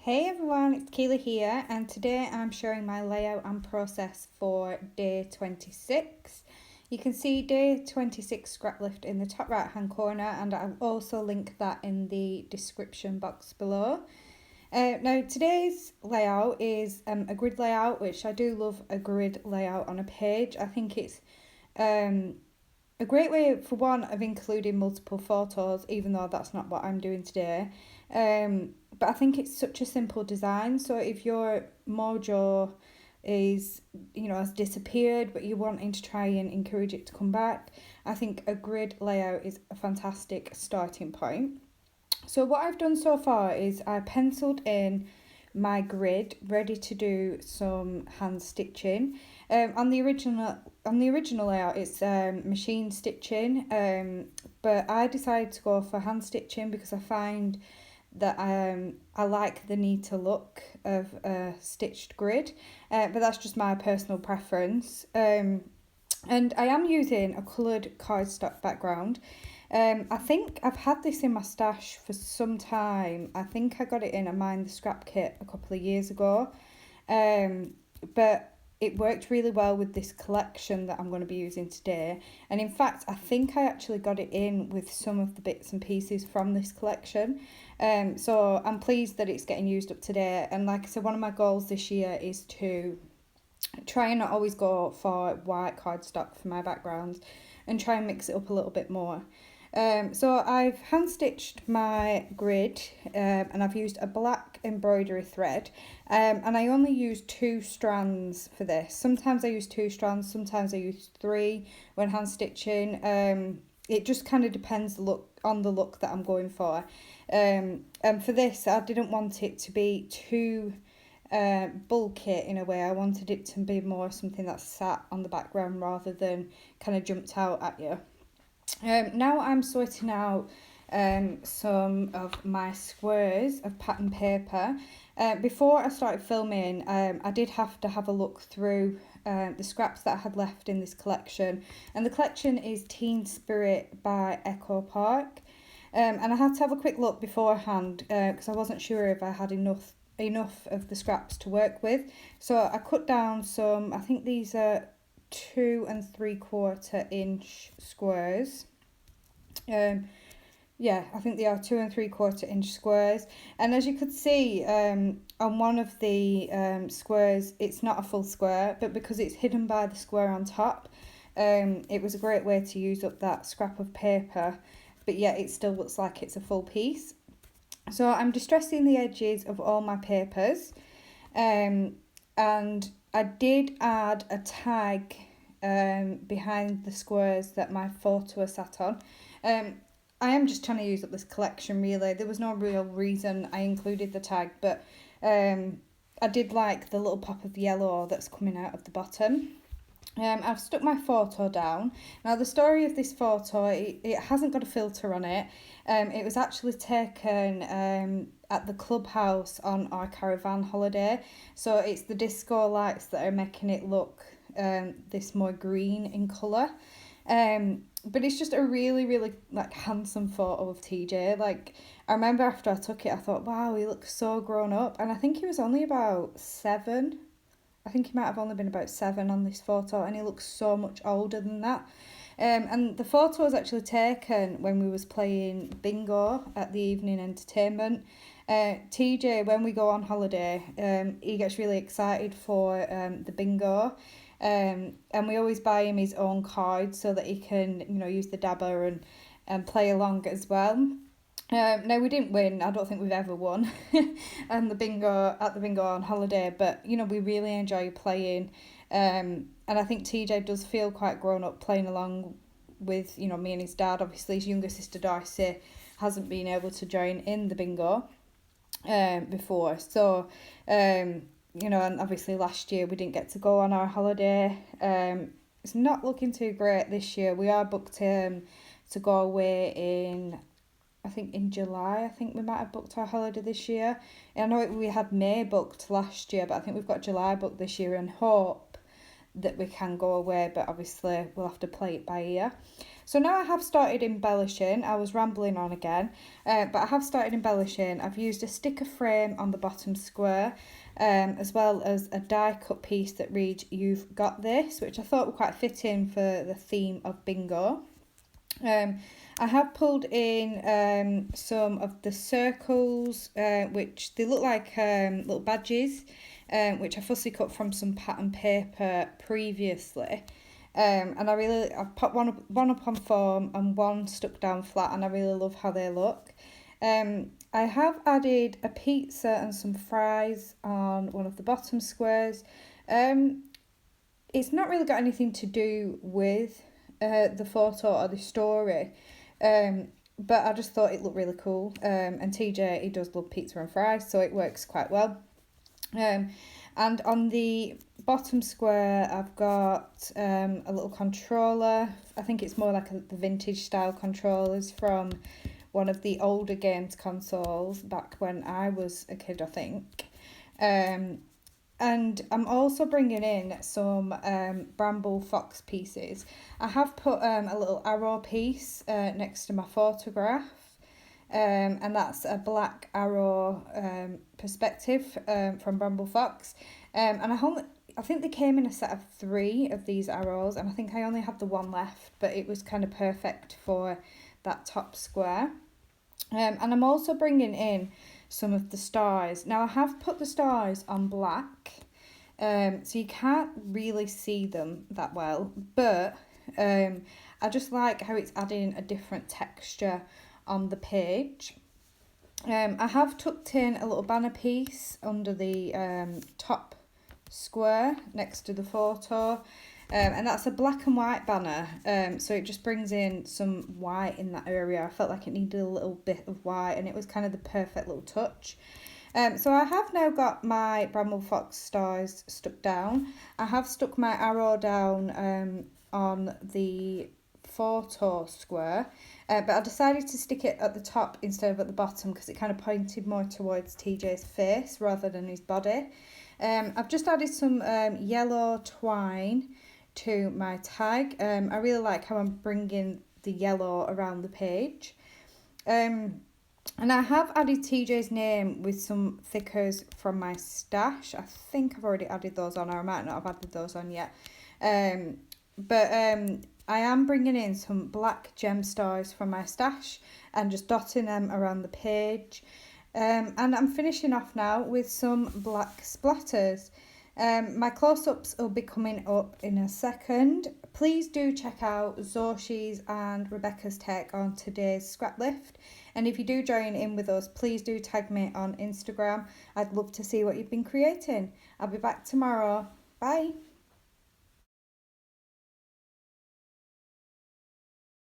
Hey everyone, it's Kayla here, and today I'm showing my layout and process for day 26. You can see day 26 Scraplift in the top right hand corner, and I'll also link that in the description box below. Now today's layout is a grid layout, which I do love a grid layout on a page. I think it's a great way, for one, of including multiple photos, even though that's not what I'm doing today. But I think it's such a simple design. So if your mojo is, has disappeared, but you're wanting to try and encourage it to come back, I think a grid layout is a fantastic starting point. So what I've done so far is I penciled in my grid, ready to do some hand stitching. On the original layout, it's machine stitching, but I decided to go for hand stitching because I find that I like the neater look of a stitched grid, but that's just my personal preference. And I am using a coloured cardstock background. I think I've had this in my stash for some time. I think I got it in a Mind the Scrap kit a couple of years ago, but it worked really well with this collection that I'm going to be using today. And in fact, I think I actually got it in with some of the bits and pieces from this collection. So I'm pleased that it's getting used up today. And like I said, one of my goals this year is to try and not always go for white cardstock for my backgrounds and try and mix it up a little bit more. So I've hand stitched my grid, and I've used a black embroidery thread, and I only use 2 strands for this. Sometimes I use 2 strands, sometimes I use 3 when hand stitching. It just kind of depends on the look that I'm going for. And for this, I didn't want it to be too bulky in a way. I wanted it to be more something that sat on the background rather than kind of jumped out at you. Now I'm sorting out some of my squares of pattern paper. Before I started filming, I did have to have a look through the scraps that I had left in this collection, and the collection is Teen Spirit by Echo Park. And I had to have a quick look beforehand because I wasn't sure if I had enough of the scraps to work with. So I cut down some, I think these are 2 3/4 inch squares. I think they are 2 3/4 inch squares. And as you could see, on one of the squares, it's not a full square, but because it's hidden by the square on top, it was a great way to use up that scrap of paper, but yet it still looks like it's a full piece. So I'm distressing the edges of all my papers, and I did add a tag behind the squares that my photo was sat on. I am just trying to use up this collection really. There was no real reason I included the tag, but I did like the little pop of yellow that's coming out of the bottom. I've stuck my photo down. Now the story of this photo, it hasn't got a filter on it. It was actually taken at the clubhouse on our caravan holiday. So it's the disco lights that are making it look this more green in colour. But it's just a really, really handsome photo of TJ. I remember after I took it, I thought, wow, he looks so grown up. And I think he was only about 7. I think he might have only been about 7 on this photo, and he looks so much older than that. And the photo was actually taken when we was playing bingo at the evening entertainment. TJ, when we go on holiday, he gets really excited for the bingo. And we always buy him his own cards so that he can, use the dabber and play along as well. No, we didn't win. I don't think we've ever won at the bingo on holiday, but we really enjoy playing. And I think TJ does feel quite grown up playing along with me and his dad. Obviously, his younger sister Darcy hasn't been able to join in the bingo before. So and obviously last year we didn't get to go on our holiday. It's not looking too great this year. We are booked to go away in July. I think we might have booked our holiday this year. And I know we had May booked last year, but I think we've got July booked this year, and hope that we can go away, but obviously we'll have to play it by ear. So now I have started embellishing. I was rambling on again, but I have started embellishing. I've used a sticker frame on the bottom square, as well as a die cut piece that reads "You've got this," which I thought were quite fitting for the theme of bingo. I have pulled in some of the circles, which they look like little badges, which I fussy cut from some pattern paper previously. And I've put one up on foam and one stuck down flat, and I really love how they look. I have added a pizza and some fries on one of the bottom squares. It's not really got anything to do with the photo or the story, but I just thought it looked really cool. And TJ, he does love pizza and fries, so it works quite well. And on the bottom square, I've got a little controller. I think it's more like the vintage style controllers from one of the older games consoles back when I was a kid, I think. And I'm also bringing in some Bramble Fox pieces. I have put a little arrow piece next to my photograph, and that's a black arrow perspective from Bramble Fox. And I think they came in a set of 3 of these arrows, and I think I only had the one left, but it was kind of perfect for that top square. And I'm also bringing in some of the stars. Now I have put the stars on black, so you can't really see them that well, but I just like how it's adding a different texture on the page. I have tucked in a little banner piece under the top square next to the photo, and that's a black and white banner, so it just brings in some white in that area. I felt like it needed a little bit of white, and it was kind of the perfect little touch. So I have now got my Bramble Fox stars stuck down. I have stuck my arrow down on the photo square, but I decided to stick it at the top instead of at the bottom because it kind of pointed more towards TJ's face rather than his body. I've just added some yellow twine to my tag. I really like how I'm bringing the yellow around the page. And I have added TJ's name with some thickers from my stash. I think I've already added those on, or I might not have added those on yet. But I am bringing in some black gem stars from my stash and just dotting them around the page. And I'm finishing off now with some black splatters. My close-ups will be coming up in a second. Please do check out Xochitl and Rebecca's take on today's Scraplift. And if you do join in with us, please do tag me on Instagram. I'd love to see what you've been creating. I'll be back tomorrow. Bye.